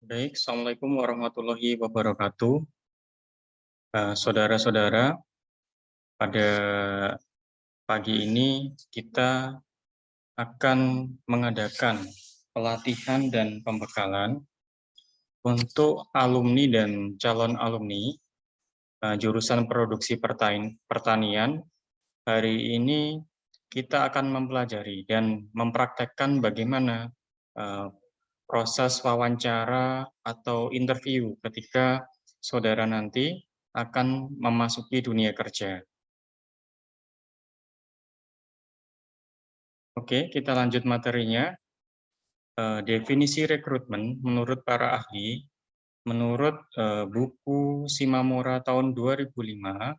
Baik, Assalamualaikum warahmatullahi wabarakatuh. Saudara-saudara, pada pagi ini kita akan mengadakan pelatihan dan pembekalan untuk alumni dan calon alumni jurusan produksi pertanian. Hari ini kita akan mempelajari dan mempraktekkan bagaimana eh, proses wawancara atau interview ketika saudara nanti akan memasuki dunia kerja. Oke, kita lanjut materinya. Definisi rekrutmen menurut para ahli, menurut buku Shimamura tahun 2005,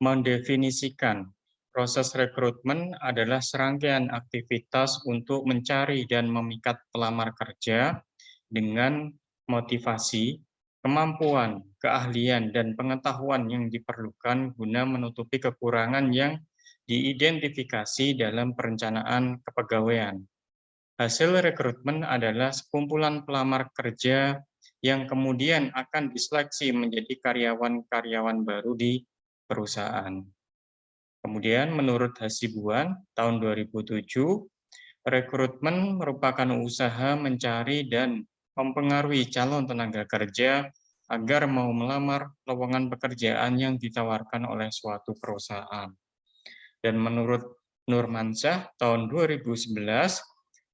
mendefinisikan proses rekrutmen adalah serangkaian aktivitas untuk mencari dan memikat pelamar kerja dengan motivasi, kemampuan, keahlian, dan pengetahuan yang diperlukan guna menutupi kekurangan yang diidentifikasi dalam perencanaan kepegawaian. Hasil rekrutmen adalah sekumpulan pelamar kerja yang kemudian akan diseleksi menjadi karyawan-karyawan baru di perusahaan. Kemudian menurut Hasibuan tahun 2007, rekrutmen merupakan usaha mencari dan mempengaruhi calon tenaga kerja agar mau melamar lowongan pekerjaan yang ditawarkan oleh suatu perusahaan. Dan menurut Nurmansyah tahun 2011,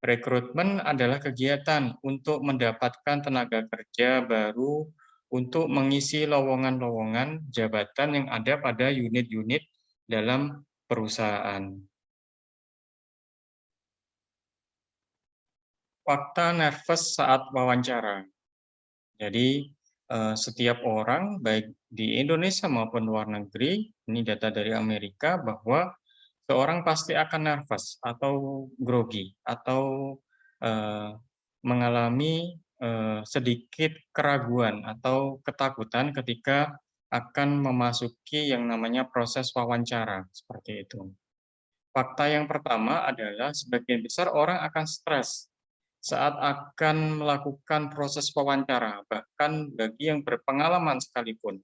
rekrutmen adalah kegiatan untuk mendapatkan tenaga kerja baru untuk mengisi lowongan-lowongan jabatan yang ada pada unit-unit dalam perusahaan. Fakta nervous saat wawancara. Jadi, setiap orang, baik di Indonesia maupun luar negeri, ini data dari Amerika, bahwa seorang pasti akan nervous atau grogi, atau mengalami sedikit keraguan atau ketakutan ketika akan memasuki yang namanya proses wawancara, seperti itu. Fakta yang pertama adalah sebagian besar orang akan stres saat akan melakukan proses wawancara, bahkan bagi yang berpengalaman sekalipun.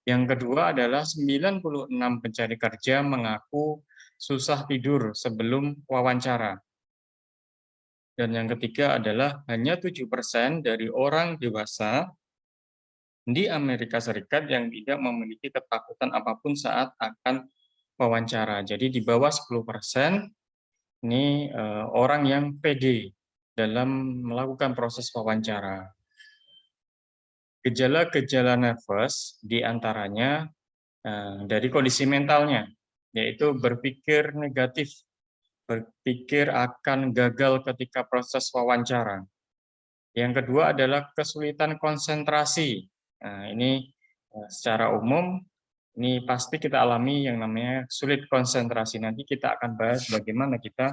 Yang kedua adalah 96 pencari kerja mengaku susah tidur sebelum wawancara. Dan yang ketiga adalah hanya 7% dari orang dewasa di Amerika Serikat yang tidak memiliki ketakutan apapun saat akan wawancara. Jadi di bawah 10% ini orang yang pede dalam melakukan proses wawancara. Gejala-gejala nervous diantaranya dari kondisi mentalnya, yaitu berpikir negatif, berpikir akan gagal ketika proses wawancara. Yang kedua adalah kesulitan konsentrasi. Nah, ini secara umum ini pasti kita alami yang namanya sulit konsentrasi. Nanti kita akan bahas bagaimana kita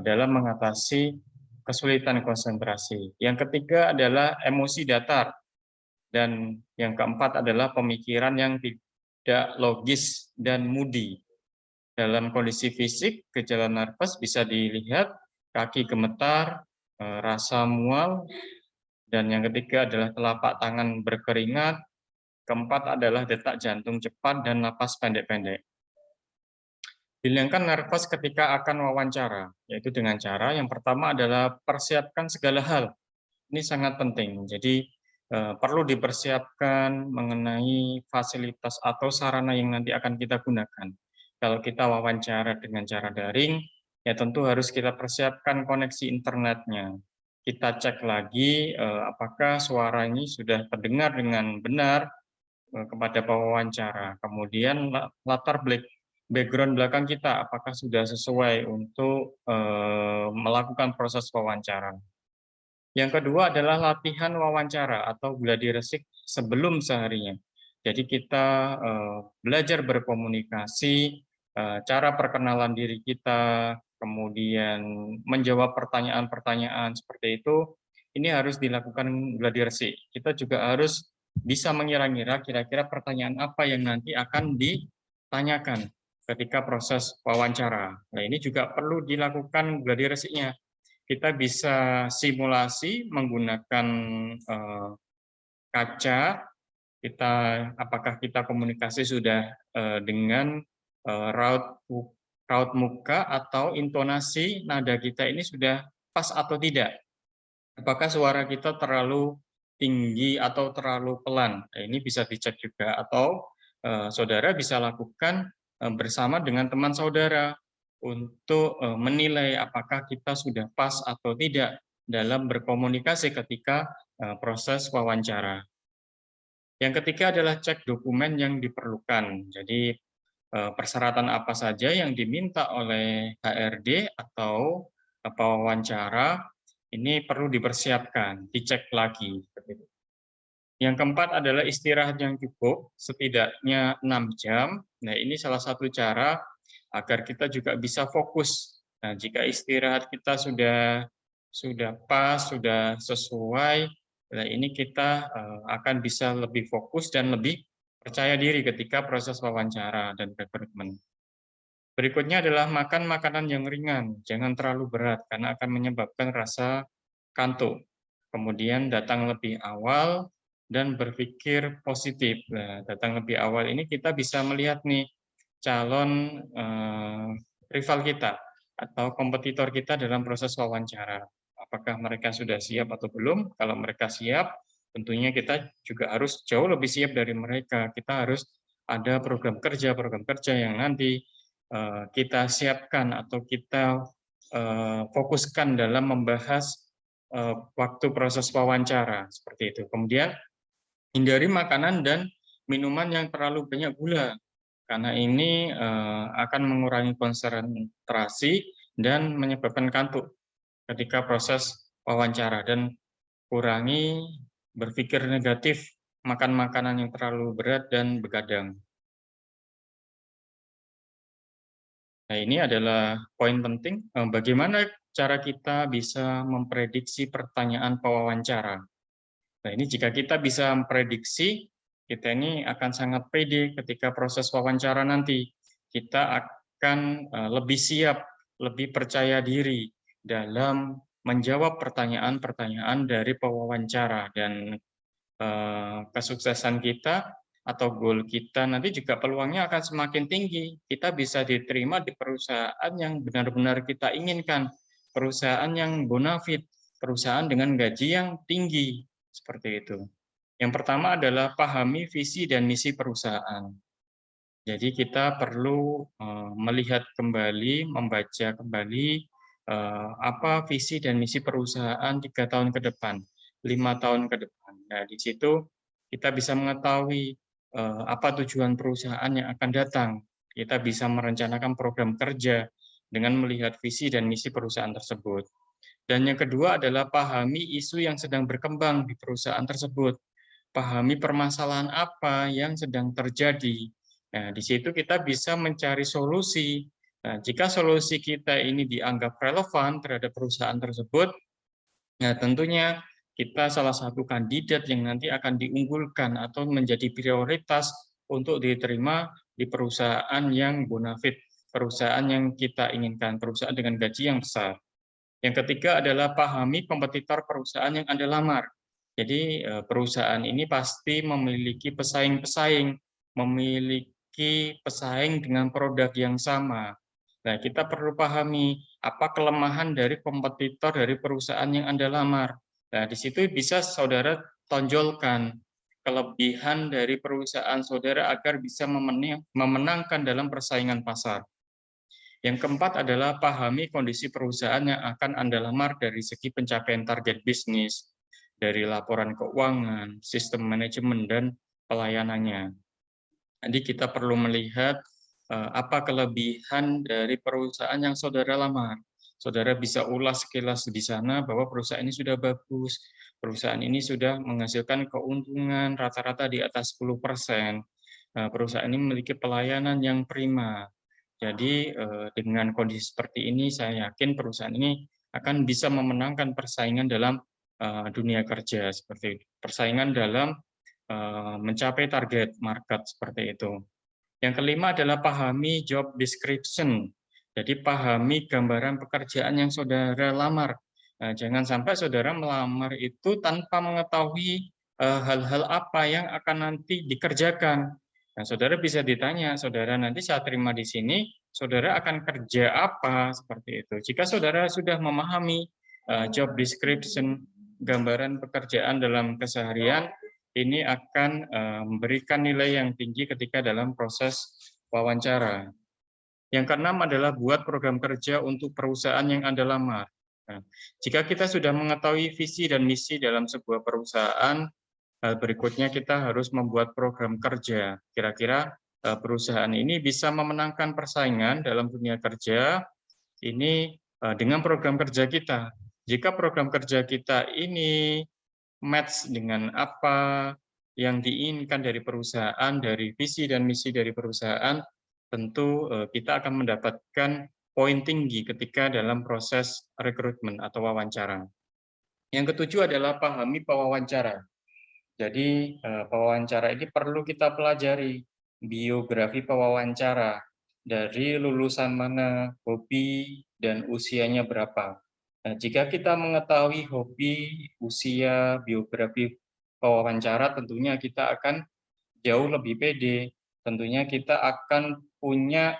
dalam mengatasi kesulitan konsentrasi. Yang ketiga adalah emosi datar. Dan yang keempat adalah pemikiran yang tidak logis dan moody. Dalam kondisi fisik, gejala nervous bisa dilihat kaki gemetar, rasa mual, dan yang ketiga adalah telapak tangan berkeringat, keempat adalah detak jantung cepat dan napas pendek-pendek. Hilangkan nervous ketika akan wawancara, yaitu dengan cara yang pertama adalah persiapkan segala hal. Ini sangat penting. Jadi perlu dipersiapkan mengenai fasilitas atau sarana yang nanti akan kita gunakan. Kalau kita wawancara dengan cara daring, ya tentu harus kita persiapkan koneksi internetnya. Kita cek lagi apakah suara ini sudah terdengar dengan benar kepada pewawancara. Kemudian latar background belakang kita apakah sudah sesuai untuk melakukan proses wawancara. Yang kedua adalah latihan wawancara atau gladi resik sebelum seharinya. Jadi kita belajar berkomunikasi, cara perkenalan diri kita, kemudian menjawab pertanyaan-pertanyaan seperti itu, ini harus dilakukan gladi resik. Kita juga harus bisa mengira-ngira kira-kira pertanyaan apa yang nanti akan ditanyakan ketika proses wawancara. Nah, ini juga perlu dilakukan gladi resiknya. kita bisa simulasi menggunakan kaca, apakah kita komunikasi sudah dengan raut muka atau intonasi nada kita ini sudah pas atau tidak. Apakah suara kita terlalu tinggi atau terlalu pelan? Nah, ini bisa dicek juga, atau saudara bisa lakukan bersama dengan teman saudara untuk menilai apakah kita sudah pas atau tidak dalam berkomunikasi ketika proses wawancara. Yang ketiga adalah cek dokumen yang diperlukan. Jadi persyaratan apa saja yang diminta oleh HRD atau pewawancara ini perlu dipersiapkan, dicek lagi. Yang keempat adalah istirahat yang cukup, setidaknya 6 jam. Nah, ini salah satu cara agar kita juga bisa fokus. Nah, jika istirahat kita sudah pas, sudah sesuai, nah ini kita akan bisa lebih fokus dan lebih percaya diri ketika proses wawancara dan rekrutmen. Berikutnya adalah makan makanan yang ringan, jangan terlalu berat karena akan menyebabkan rasa kantuk. Kemudian datang lebih awal dan berpikir positif. Nah, datang lebih awal ini kita bisa melihat nih calon rival kita atau kompetitor kita dalam proses wawancara. Apakah mereka sudah siap atau belum? Kalau mereka siap, tentunya kita juga harus jauh lebih siap dari mereka. Kita harus ada program kerja yang nanti kita siapkan atau kita fokuskan dalam membahas waktu proses wawancara seperti itu. Kemudian hindari makanan dan minuman yang terlalu banyak gula karena ini akan mengurangi konsentrasi dan menyebabkan kantuk ketika proses wawancara, dan kurangi berpikir negatif, makan makanan yang terlalu berat dan begadang. Nah, ini adalah poin penting, bagaimana cara kita bisa memprediksi pertanyaan pewawancara. Nah, ini jika kita bisa memprediksi, kita ini akan sangat pede ketika proses wawancara nanti. Kita akan lebih siap, lebih percaya diri dalam menjawab pertanyaan-pertanyaan dari pewawancara, dan kesuksesan kita atau goal kita nanti juga peluangnya akan semakin tinggi. Kita bisa diterima di perusahaan yang benar-benar kita inginkan, perusahaan yang bonafit, perusahaan dengan gaji yang tinggi, seperti itu. Yang pertama adalah pahami visi dan misi perusahaan. Jadi kita perlu melihat kembali, membaca kembali apa visi dan misi perusahaan 3 tahun ke depan, 5 tahun ke depan. Nah, di situ kita bisa mengetahui apa tujuan perusahaan yang akan datang. Kita bisa merencanakan program kerja dengan melihat visi dan misi perusahaan tersebut. Dan yang kedua adalah pahami isu yang sedang berkembang di perusahaan tersebut. Pahami permasalahan apa yang sedang terjadi. Nah, di situ kita bisa mencari solusi. Nah, jika solusi kita ini dianggap relevan terhadap perusahaan tersebut, nah tentunya kita salah satu kandidat yang nanti akan diunggulkan atau menjadi prioritas untuk diterima di perusahaan yang bonafit, perusahaan yang kita inginkan, perusahaan dengan gaji yang besar. Yang ketiga adalah pahami kompetitor perusahaan yang Anda lamar. Jadi perusahaan ini pasti memiliki pesaing-pesaing, memiliki pesaing dengan produk yang sama. Nah, kita perlu pahami apa kelemahan dari kompetitor dari perusahaan yang Anda lamar. Nah, di situ bisa saudara tonjolkan kelebihan dari perusahaan saudara agar bisa memenangkan dalam persaingan pasar. Yang keempat adalah pahami kondisi perusahaan yang akan Anda lamar dari segi pencapaian target bisnis, dari laporan keuangan, sistem manajemen, dan pelayanannya. Jadi kita perlu melihat apa kelebihan dari perusahaan yang saudara lamar. Saudara bisa ulas sekilas di sana bahwa perusahaan ini sudah bagus, perusahaan ini sudah menghasilkan keuntungan rata-rata di atas 10%, perusahaan ini memiliki pelayanan yang prima. Jadi dengan kondisi seperti ini, saya yakin perusahaan ini akan bisa memenangkan persaingan dalam dunia kerja, seperti itu. Persaingan dalam mencapai target market, seperti itu. Yang kelima adalah pahami job description. Jadi pahami gambaran pekerjaan yang saudara lamar. Jangan sampai saudara melamar itu tanpa mengetahui hal-hal apa yang akan nanti dikerjakan. Nah, saudara bisa ditanya, saudara nanti saat terima di sini, saudara akan kerja apa seperti itu. Jika saudara sudah memahami job description, gambaran pekerjaan dalam keseharian, ini akan memberikan nilai yang tinggi ketika dalam proses wawancara. Yang keenam adalah buat program kerja untuk perusahaan yang Anda lamar. Nah, jika kita sudah mengetahui visi dan misi dalam sebuah perusahaan, hal berikutnya kita harus membuat program kerja. Kira-kira perusahaan ini bisa memenangkan persaingan dalam dunia kerja ini dengan program kerja kita. Jika program kerja kita ini match dengan apa yang diinginkan dari perusahaan, dari visi dan misi dari perusahaan, tentu kita akan mendapatkan poin tinggi ketika dalam proses rekrutmen atau wawancara. Yang ketujuh adalah pahami pewawancara. Jadi pewawancara ini perlu kita pelajari biografi pewawancara, dari lulusan mana, hobi, dan usianya berapa. Nah, jika kita mengetahui hobi, usia, biografi pewawancara, tentunya kita akan jauh lebih pede. Tentunya kita akan punya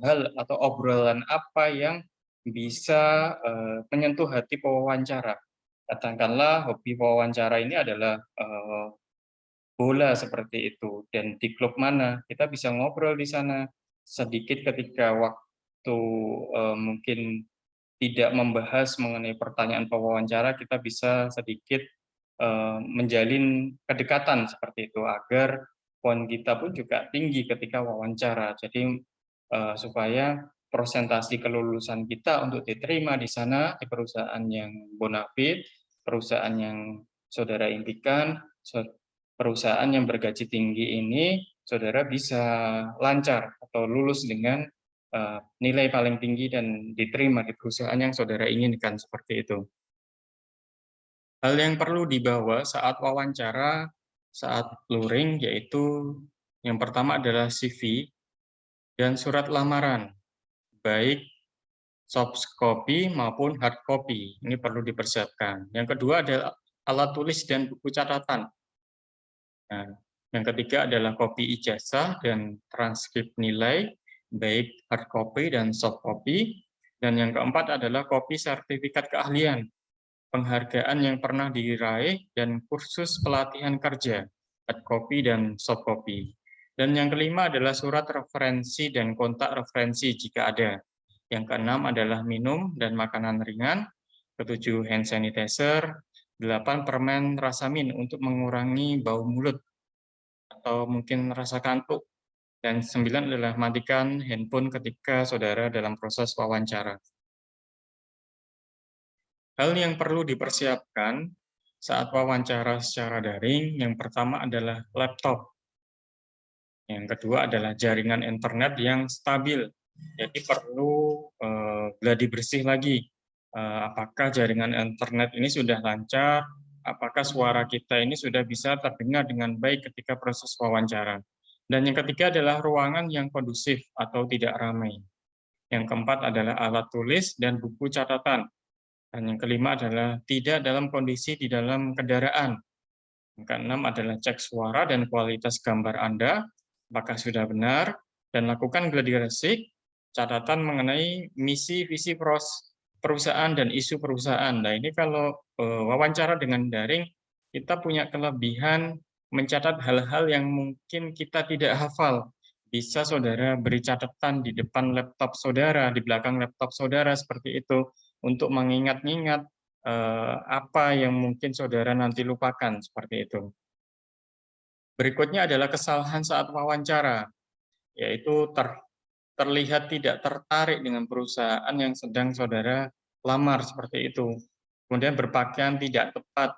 hal atau obrolan apa yang bisa menyentuh hati pewawancara. Katakanlah hobi pewawancara ini adalah bola seperti itu, dan di klub mana, kita bisa ngobrol di sana sedikit ketika waktu mungkin tidak membahas mengenai pertanyaan pewawancara, kita bisa sedikit menjalin kedekatan seperti itu agar poin kita pun juga tinggi ketika wawancara. Jadi supaya presentasi kelulusan kita untuk diterima di sana di perusahaan yang bonafit, perusahaan yang saudara impikan, perusahaan yang bergaji tinggi ini, saudara bisa lancar atau lulus dengan nilai paling tinggi dan diterima di perusahaan yang saudara inginkan seperti itu. Hal yang perlu dibawa saat wawancara, saat luring, yaitu yang pertama adalah CV dan surat lamaran, baik soft copy maupun hard copy. Ini perlu dipersiapkan. Yang kedua adalah alat tulis dan buku catatan. Nah, yang ketiga adalah kopi ijazah dan transkrip nilai, baik hard copy dan soft copy. Dan yang keempat adalah kopi sertifikat keahlian, penghargaan yang pernah diraih, dan kursus pelatihan kerja, hard copy dan soft copy. Dan yang kelima adalah surat referensi dan kontak referensi jika ada. Yang keenam adalah minum dan makanan ringan, ketujuh hand sanitizer, 8 permen rasamin untuk mengurangi bau mulut atau mungkin rasa kantuk, dan 9 adalah matikan handphone ketika saudara dalam proses wawancara. Hal yang perlu dipersiapkan saat wawancara secara daring, yang pertama adalah laptop. Yang kedua adalah jaringan internet yang stabil. Jadi perlu gladi bersih lagi. Apakah jaringan internet ini sudah lancar? Apakah suara kita ini sudah bisa terdengar dengan baik ketika proses wawancara? Dan yang ketiga adalah ruangan yang kondusif atau tidak ramai. Yang keempat adalah alat tulis dan buku catatan. Dan yang kelima adalah tidak dalam kondisi di dalam kendaraan. Yang keenam adalah cek suara dan kualitas gambar Anda, apakah sudah benar, dan lakukan gladi resik, catatan mengenai misi, visi perusahaan, dan isu perusahaan. Nah, ini kalau wawancara dengan daring, kita punya kelebihan mencatat hal-hal yang mungkin kita tidak hafal. Bisa saudara beri catatan di depan laptop saudara, di belakang laptop saudara, seperti itu, untuk mengingat-ingat apa yang mungkin saudara nanti lupakan, seperti itu. Berikutnya adalah kesalahan saat wawancara, yaitu terlihat tidak tertarik dengan perusahaan yang sedang saudara lamar, seperti itu. Kemudian berpakaian tidak tepat,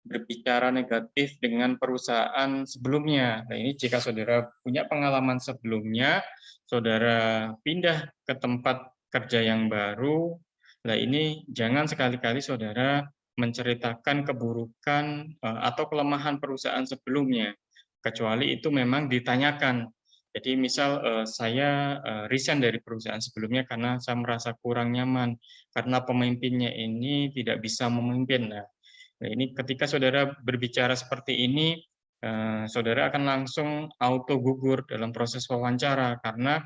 berbicara negatif dengan perusahaan sebelumnya. Nah, ini jika saudara punya pengalaman sebelumnya, saudara pindah ke tempat kerja yang baru, nah ini jangan sekali-kali saudara menceritakan keburukan atau kelemahan perusahaan sebelumnya, kecuali itu memang ditanyakan. Jadi misal saya resign dari perusahaan sebelumnya karena saya merasa kurang nyaman, karena pemimpinnya ini tidak bisa memimpin. Nah, ini ketika saudara berbicara seperti ini, saudara akan langsung auto gugur dalam proses wawancara, karena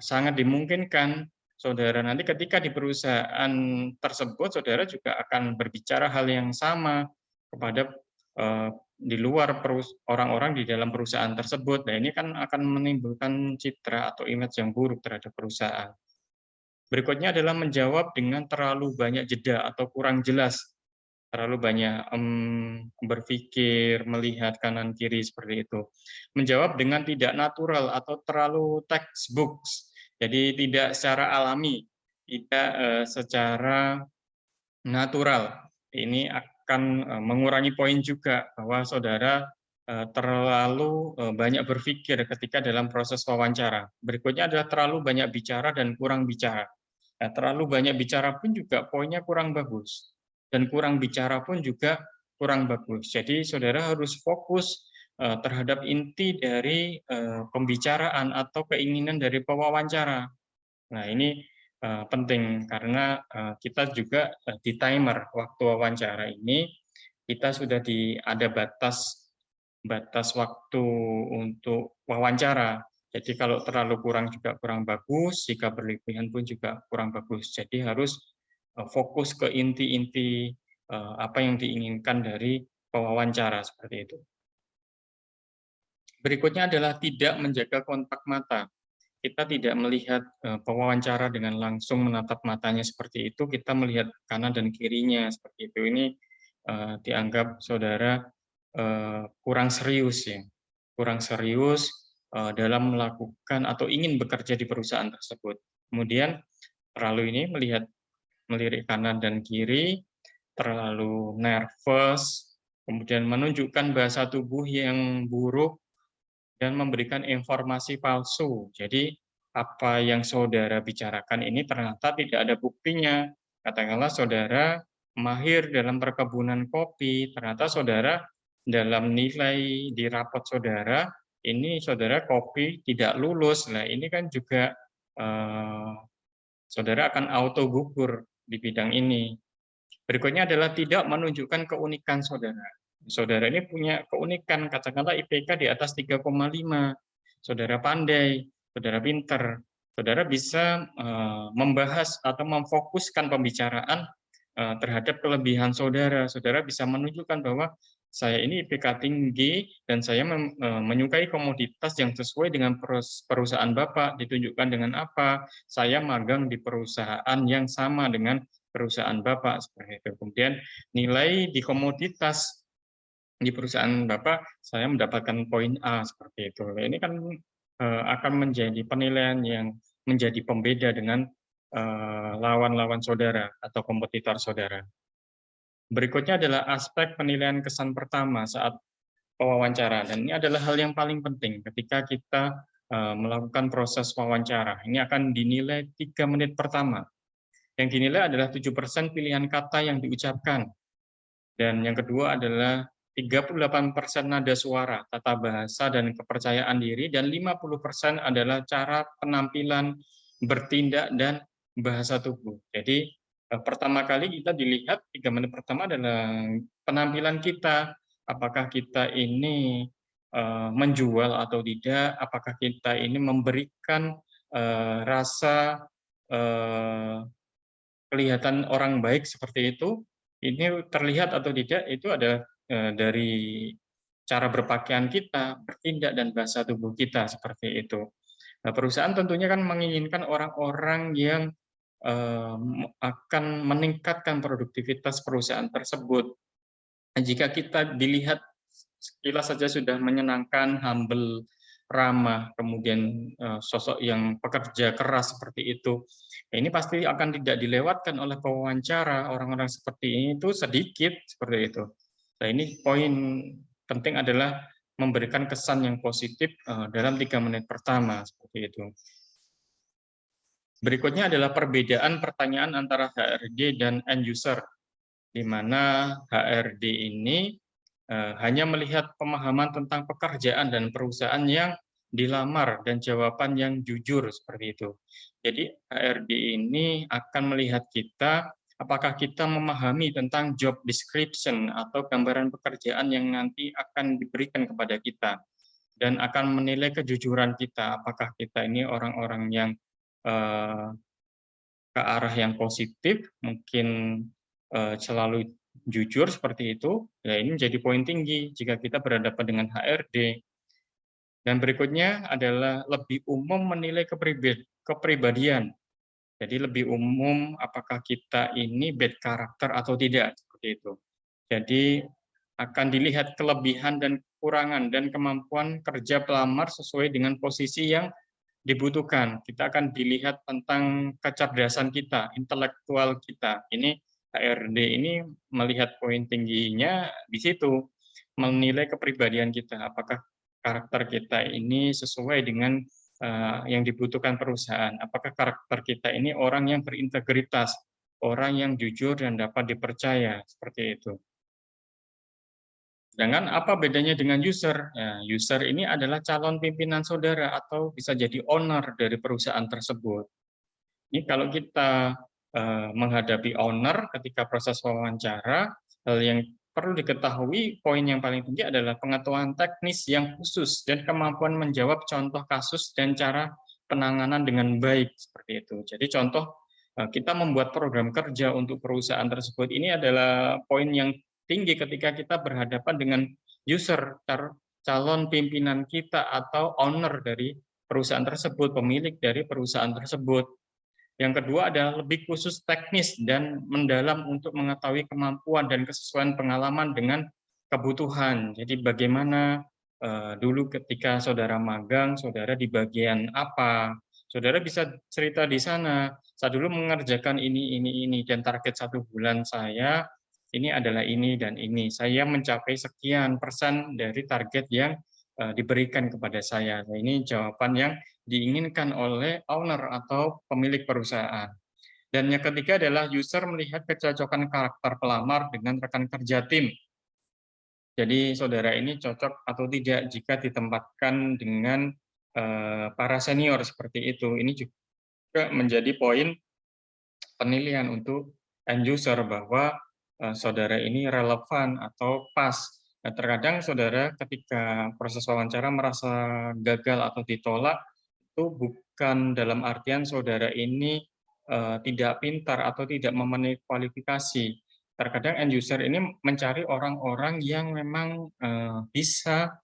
sangat dimungkinkan saudara nanti ketika di perusahaan tersebut, saudara juga akan berbicara hal yang sama kepada di luar orang-orang di dalam perusahaan tersebut. Nah, ini kan akan menimbulkan citra atau image yang buruk terhadap perusahaan. Berikutnya adalah menjawab dengan terlalu banyak jeda atau kurang jelas, terlalu banyak berpikir, melihat kanan kiri seperti itu. Menjawab dengan tidak natural atau terlalu textbook, jadi tidak secara alami, tidak secara natural. Ini akan mengurangi poin juga bahwa saudara terlalu banyak berpikir ketika dalam proses wawancara. Berikutnya adalah terlalu banyak bicara dan kurang bicara. Nah, terlalu banyak bicara pun juga poinnya kurang bagus, dan kurang bicara pun juga kurang bagus. Jadi saudara harus fokus terhadap inti dari pembicaraan atau keinginan dari pewawancara. Nah, ini penting karena kita juga di timer waktu wawancara ini kita sudah ada batas waktu untuk wawancara. Jadi kalau terlalu kurang juga kurang bagus, jika berlebihan pun juga kurang bagus. Jadi harus fokus ke inti-inti apa yang diinginkan dari pewawancara seperti itu. Berikutnya adalah tidak menjaga kontak mata. Kita tidak melihat pewawancara dengan langsung menatap matanya seperti itu, kita melihat kanan dan kirinya seperti itu. Ini dianggap saudara kurang serius ya, kurang serius dalam melakukan atau ingin bekerja di perusahaan tersebut. Kemudian terlalu ini melirik kanan dan kiri, terlalu nervous, kemudian menunjukkan bahasa tubuh yang buruk, dan memberikan informasi palsu. Jadi apa yang saudara bicarakan ini ternyata tidak ada buktinya. Katakanlah saudara mahir dalam perkebunan kopi, ternyata saudara dalam nilai di rapot saudara, ini saudara kopi tidak lulus. Nah, ini kan juga saudara akan auto gugur di bidang ini. Berikutnya adalah tidak menunjukkan keunikan saudara. Saudara ini punya keunikan, katakanlah IPK di atas 3,5, saudara pandai, saudara pinter, saudara bisa membahas atau memfokuskan pembicaraan terhadap kelebihan saudara. Saudara bisa menunjukkan bahwa saya ini IPK tinggi dan saya menyukai komoditas yang sesuai dengan perusahaan Bapak. Ditunjukkan dengan apa? Saya magang di perusahaan yang sama dengan perusahaan Bapak seperti itu. Kemudian nilai di komoditas di perusahaan Bapak saya mendapatkan poin A seperti itu. Ini kan akan menjadi penilaian yang menjadi pembeda dengan lawan-lawan saudara atau kompetitor saudara. Berikutnya adalah aspek penilaian kesan pertama saat wawancara, dan ini adalah hal yang paling penting ketika kita melakukan proses wawancara. Ini akan dinilai 3 menit pertama. Yang dinilai adalah 7% pilihan kata yang diucapkan. Dan yang kedua adalah 38% nada suara, tata bahasa, dan kepercayaan diri, dan 50% adalah cara penampilan, bertindak, dan bahasa tubuh. Jadi pertama kali kita dilihat 3 menit pertama adalah penampilan kita, apakah kita ini menjual atau tidak, apakah kita ini memberikan rasa kelihatan orang baik seperti itu, ini terlihat atau tidak, itu ada dari cara berpakaian kita, bertindak, dan bahasa tubuh kita seperti itu. Nah, perusahaan tentunya kan menginginkan orang-orang yang akan meningkatkan produktivitas perusahaan tersebut. Nah, jika kita dilihat sekilas saja sudah menyenangkan, humble, ramah, kemudian sosok yang pekerja keras seperti itu, ini pasti akan tidak dilewatkan oleh pewawancara. Orang-orang seperti ini itu sedikit seperti itu. Nah, ini poin penting adalah memberikan kesan yang positif dalam 3 menit pertama seperti itu. Berikutnya adalah perbedaan pertanyaan antara HRD dan end user, di mana HRD ini hanya melihat pemahaman tentang pekerjaan dan perusahaan yang dilamar dan jawaban yang jujur seperti itu. Jadi HRD ini akan melihat kita apakah kita memahami tentang job description atau gambaran pekerjaan yang nanti akan diberikan kepada kita dan akan menilai kejujuran kita apakah kita ini orang-orang yang eh, ke arah yang positif, mungkin selalu jujur seperti itu, ya ini menjadi poin tinggi jika kita berhadapan dengan HRD. Dan berikutnya adalah lebih umum menilai kepribadian. Jadi lebih umum apakah kita ini bad karakter atau tidak, seperti itu. Jadi akan dilihat kelebihan dan kekurangan dan kemampuan kerja pelamar sesuai dengan posisi yang dibutuhkan. Kita akan dilihat tentang kecerdasan kita, intelektual kita. Ini HRD ini melihat poin tingginya di situ, menilai kepribadian kita, apakah karakter kita ini sesuai dengan yang dibutuhkan perusahaan. Apakah karakter kita ini orang yang berintegritas, orang yang jujur dan dapat dipercaya, seperti itu. Sedangkan apa bedanya dengan user? Ya, user ini adalah calon pimpinan saudara atau bisa jadi owner dari perusahaan tersebut. Ini kalau kita menghadapi owner ketika proses wawancara, hal yang perlu diketahui, poin yang paling tinggi adalah pengetahuan teknis yang khusus dan kemampuan menjawab contoh kasus dan cara penanganan dengan baik, seperti itu. Jadi contoh kita membuat program kerja untuk perusahaan tersebut, ini adalah poin yang tinggi ketika kita berhadapan dengan user, calon pimpinan kita atau owner dari perusahaan tersebut, pemilik dari perusahaan tersebut. Yang kedua adalah lebih khusus teknis dan mendalam untuk mengetahui kemampuan dan kesesuaian pengalaman dengan kebutuhan. Jadi bagaimana dulu ketika saudara magang, saudara di bagian apa? Saudara bisa cerita di sana. Saya dulu mengerjakan ini, dan target 1 bulan saya ini adalah ini dan ini. Saya mencapai sekian persen dari target yang diberikan kepada saya. Nah, ini jawaban yang diinginkan oleh owner atau pemilik perusahaan. Dan yang ketiga adalah user melihat kecocokan karakter pelamar dengan rekan kerja tim. Jadi saudara ini cocok atau tidak jika ditempatkan dengan para senior seperti itu. Ini juga menjadi poin penilaian untuk end user bahwa saudara ini relevan atau pas. Nah, terkadang saudara ketika proses wawancara merasa gagal atau ditolak, itu bukan dalam artian saudara ini tidak pintar atau tidak memenuhi kualifikasi. Terkadang end user ini mencari orang-orang yang memang bisa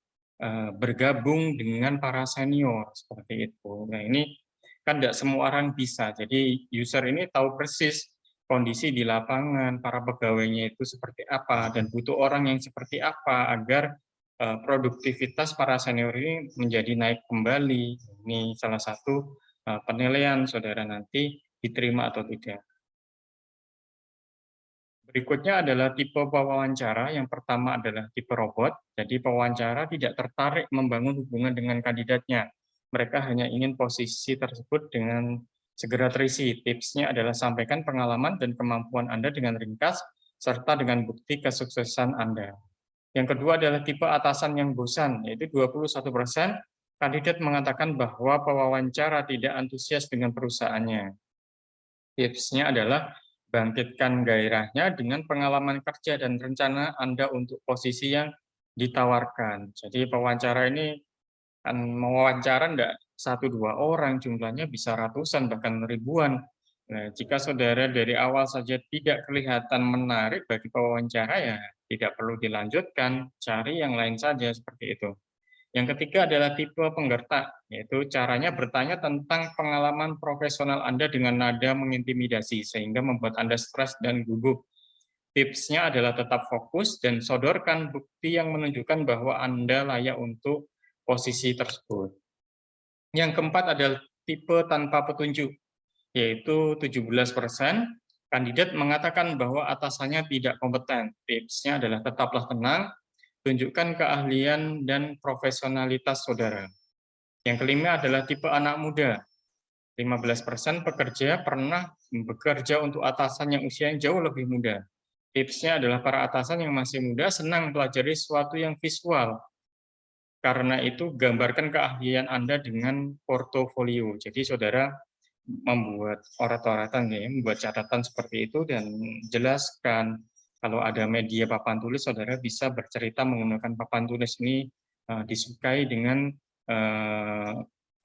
bergabung dengan para senior seperti itu. Nah ini kan tidak semua orang bisa. Jadi user ini tahu persis kondisi di lapangan, para pegawainya itu seperti apa dan butuh orang yang seperti apa agar produktivitas para senior ini menjadi naik kembali. Ini salah satu penilaian saudara nanti diterima atau tidak. Berikutnya adalah tipe pewawancara. Yang pertama adalah tipe robot. Jadi pewawancara tidak tertarik membangun hubungan dengan kandidatnya. Mereka hanya ingin posisi tersebut dengan segera terisi. Tipsnya adalah sampaikan pengalaman dan kemampuan Anda dengan ringkas, serta dengan bukti kesuksesan Anda. Yang kedua adalah tipe atasan yang bosan, yaitu 21% kandidat mengatakan bahwa pewawancara tidak antusias dengan perusahaannya. Tipsnya adalah bangkitkan gairahnya dengan pengalaman kerja dan rencana Anda untuk posisi yang ditawarkan. Jadi pewawancara ini kan mewawancara enggak 1-2 orang, jumlahnya bisa ratusan bahkan ribuan. Nah, jika saudara dari awal saja tidak kelihatan menarik bagi pewawancara, ya tidak perlu dilanjutkan, cari yang lain saja seperti itu. Yang ketiga adalah tipe penggertak, yaitu caranya bertanya tentang pengalaman profesional Anda dengan nada mengintimidasi, sehingga membuat Anda stres dan gugup. Tipsnya adalah tetap fokus dan sodorkan bukti yang menunjukkan bahwa Anda layak untuk posisi tersebut. Yang keempat adalah tipe tanpa petunjuk, yaitu 17% kandidat mengatakan bahwa atasannya tidak kompeten. Tipsnya adalah tetaplah tenang, tunjukkan keahlian dan profesionalitas saudara. Yang kelima adalah tipe anak muda. 15% pekerja pernah bekerja untuk atasan yang usia yang jauh lebih muda. Tipsnya adalah para atasan yang masih muda senang pelajari sesuatu yang visual. Karena itu gambarkan keahlian Anda dengan portofolio. Jadi saudara membuat orat-oratan ya, membuat catatan seperti itu dan jelaskan kalau ada media papan tulis, saudara bisa bercerita menggunakan papan tulis ini disukai dengan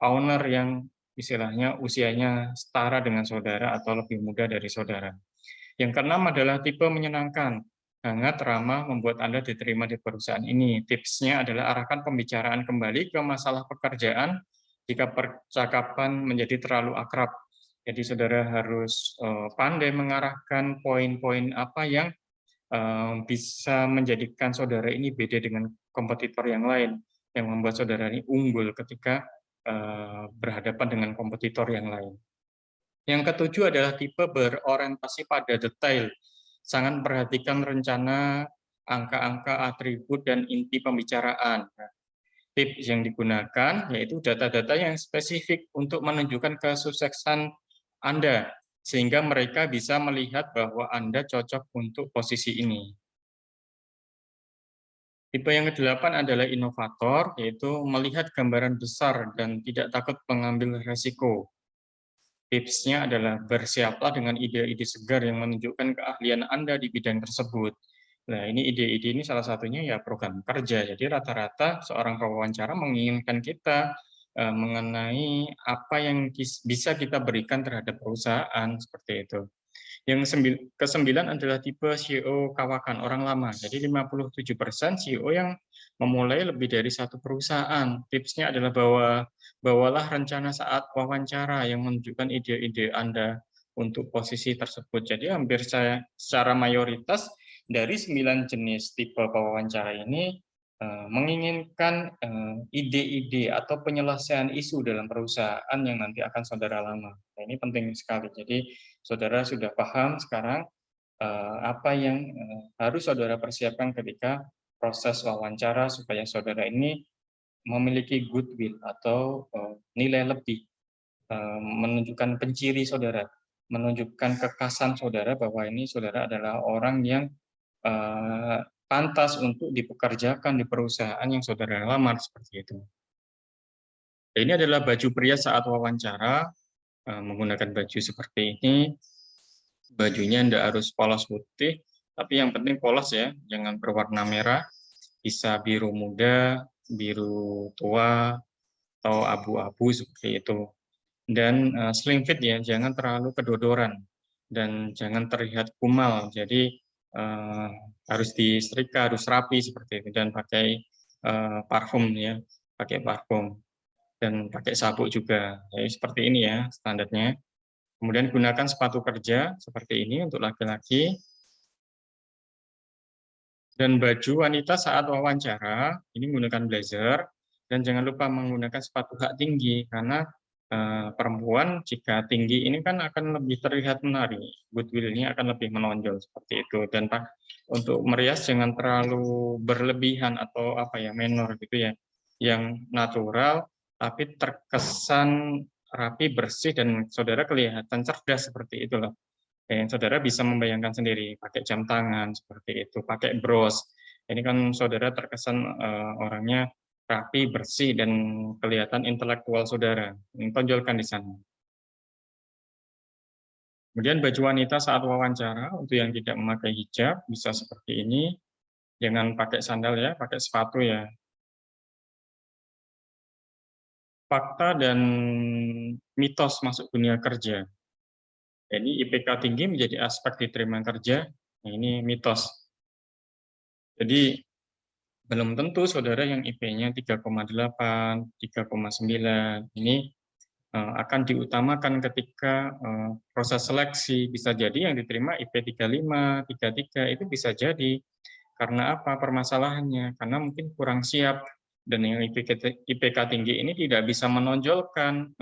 owner yang istilahnya usianya setara dengan saudara atau lebih muda dari saudara. Yang keenam adalah tipe menyenangkan, hangat, ramah, membuat Anda diterima di perusahaan ini. Tipsnya adalah arahkan pembicaraan kembali ke masalah pekerjaan jika percakapan menjadi terlalu akrab. Jadi saudara harus pandai mengarahkan poin-poin apa yang bisa menjadikan saudara ini beda dengan kompetitor yang lain, yang membuat saudara ini unggul ketika berhadapan dengan kompetitor yang lain. Yang ketujuh adalah tipe berorientasi pada detail, sangat memperhatikan rencana, angka-angka, atribut, dan inti pembicaraan. Nah, tips yang digunakan yaitu data-data yang spesifik untuk menunjukkan kesuksesan Anda, sehingga mereka bisa melihat bahwa Anda cocok untuk posisi ini. Tipe yang kedelapan adalah inovator, yaitu melihat gambaran besar dan tidak takut mengambil resiko. Tipsnya adalah bersiaplah dengan ide-ide segar yang menunjukkan keahlian Anda di bidang tersebut. Nah, ini ide-ide ini salah satunya ya program kerja. Jadi rata-rata seorang pewawancara menginginkan kita mengenai apa yang bisa kita berikan terhadap perusahaan seperti itu. Yang kesembilan adalah tipe CEO kawakan, orang lama. Jadi 57% CEO yang memulai lebih dari satu perusahaan. Tipsnya adalah bawalah rencana saat wawancara yang menunjukkan ide-ide Anda untuk posisi tersebut. Jadi hampir secara mayoritas dari 9 jenis tipe pewawancara ini menginginkan ide-ide atau penyelesaian isu dalam perusahaan yang nanti akan saudara lamar. Nah, ini penting sekali. Jadi saudara sudah paham sekarang apa yang harus saudara persiapkan ketika proses wawancara supaya saudara ini memiliki goodwill atau nilai lebih, menunjukkan penciri saudara, menunjukkan kekhasan saudara bahwa ini saudara adalah orang yang pantas untuk dipekerjakan di perusahaan yang saudara lamar seperti itu. Ini adalah baju pria saat wawancara, menggunakan baju seperti ini. Bajunya tidak harus polos putih, tapi yang penting polos ya, jangan berwarna merah, bisa biru muda, biru tua, atau abu-abu seperti itu. Dan slim fit ya, jangan terlalu kedodoran dan jangan terlihat kumal. Jadi harus disetrika, harus rapi seperti itu dan pakai parfum ya, pakai parfum dan pakai sabuk juga. Jadi seperti ini ya standarnya. Kemudian gunakan sepatu kerja seperti ini untuk laki-laki. Dan baju wanita saat wawancara, ini menggunakan blazer, dan jangan lupa menggunakan sepatu hak tinggi, karena perempuan jika tinggi ini kan akan lebih terlihat menarik, goodwill-nya akan lebih menonjol seperti itu. Dan untuk merias jangan terlalu berlebihan atau apa ya, menor gitu ya, yang natural, tapi terkesan rapi, bersih, dan saudara kelihatan cerdas seperti itulah. Saudara bisa membayangkan sendiri, pakai jam tangan seperti itu, pakai bros. Ini kan saudara terkesan orangnya rapi, bersih, dan kelihatan intelektual saudara. Ini tonjolkan di sana. Kemudian baju wanita saat wawancara, untuk yang tidak memakai hijab, bisa seperti ini. Jangan pakai sandal ya, pakai sepatu ya. Fakta dan mitos masuk dunia kerja. Ini IPK tinggi menjadi aspek diterima kerja, nah, ini mitos. Jadi belum tentu saudara yang IP-nya 3,8, 3,9 ini akan diutamakan ketika proses seleksi. Bisa jadi yang diterima IP 35, 33 itu bisa jadi. Karena apa permasalahannya? Karena mungkin kurang siap dan yang IPK tinggi ini tidak bisa menonjolkan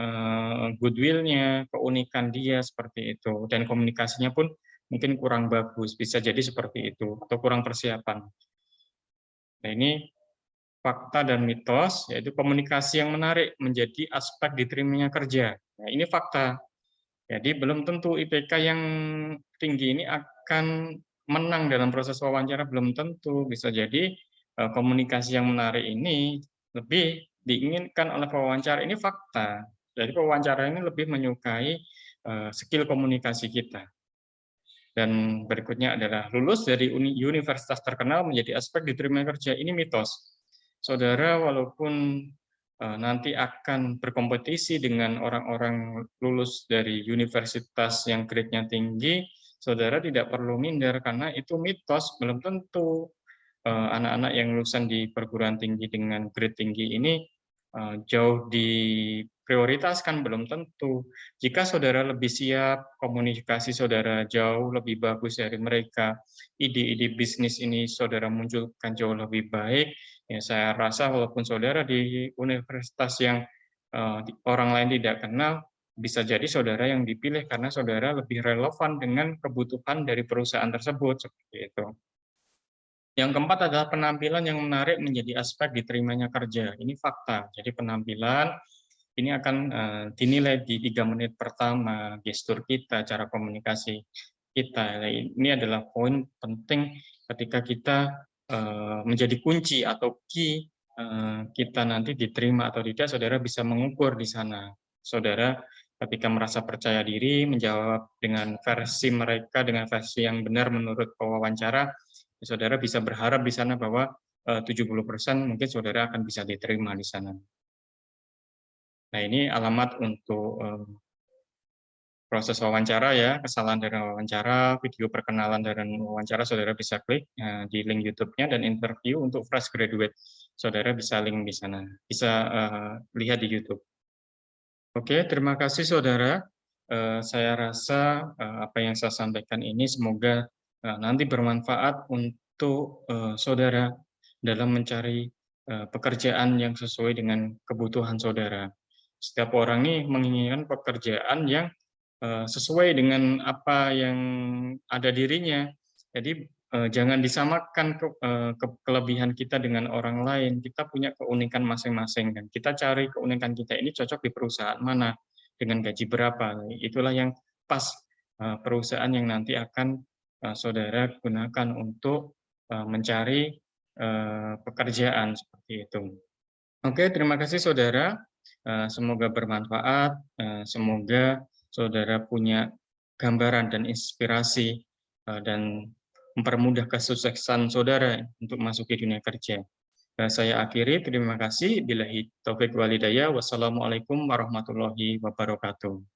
goodwill-nya, keunikan dia seperti itu, dan komunikasinya pun mungkin kurang bagus, bisa jadi seperti itu, atau kurang persiapan. Nah, ini fakta dan mitos, yaitu komunikasi yang menarik menjadi aspek diterimanya kerja. Nah, ini fakta. Jadi belum tentu IPK yang tinggi ini akan menang dalam proses wawancara, belum tentu. Bisa jadi komunikasi yang menarik ini lebih diinginkan oleh pewawancara ini fakta. Jadi pewawancara ini lebih menyukai skill komunikasi kita. Dan berikutnya adalah lulus dari universitas terkenal menjadi aspek diterima kerja. Ini mitos. Saudara walaupun nanti akan berkompetisi dengan orang-orang lulus dari universitas yang grade-nya tinggi, saudara tidak perlu minder karena itu mitos. Belum tentu anak-anak yang lulusan di perguruan tinggi dengan grade tinggi ini jauh diprioritaskan, belum tentu. Jika saudara lebih siap, komunikasi saudara jauh lebih bagus dari mereka, ide-ide bisnis ini saudara munculkan jauh lebih baik, ya saya rasa walaupun saudara di universitas yang orang lain tidak kenal, bisa jadi saudara yang dipilih karena saudara lebih relevan dengan kebutuhan dari perusahaan tersebut, seperti itu. Yang keempat adalah penampilan yang menarik menjadi aspek diterimanya kerja. Ini fakta. Jadi penampilan ini akan dinilai di 3 menit pertama, gestur kita, cara komunikasi kita. Nah, ini adalah poin penting ketika kita menjadi kunci atau key kita nanti diterima atau tidak, saudara bisa mengukur di sana. Saudara ketika merasa percaya diri, menjawab dengan versi mereka, dengan versi yang benar menurut pewawancara, saudara bisa berharap di sana bahwa 70% mungkin saudara akan bisa diterima di sana. Nah, ini alamat untuk proses wawancara ya, kesalahan dari wawancara, video perkenalan dan wawancara saudara bisa klik di link YouTube-nya, dan interview untuk fresh graduate. Saudara bisa link di sana, bisa lihat di YouTube. Oke, terima kasih saudara. Saya rasa apa yang saya sampaikan ini semoga nanti bermanfaat untuk saudara dalam mencari pekerjaan yang sesuai dengan kebutuhan saudara. Setiap orang nih menginginkan pekerjaan yang sesuai dengan apa yang ada dirinya. Jadi jangan disamakan kelebihan kita dengan orang lain. Kita punya keunikan masing-masing dan kita cari keunikan kita ini cocok di perusahaan mana, dengan gaji berapa. Itulah yang pas perusahaan yang nanti akan saudara gunakan untuk mencari pekerjaan seperti itu. Oke, terima kasih saudara. Semoga bermanfaat. Semoga saudara punya gambaran dan inspirasi dan mempermudah kesuksesan saudara untuk masuk ke dunia kerja. Saya akhiri, terima kasih. Billahi taufik walhidayah. Wassalamualaikum warahmatullahi wabarakatuh.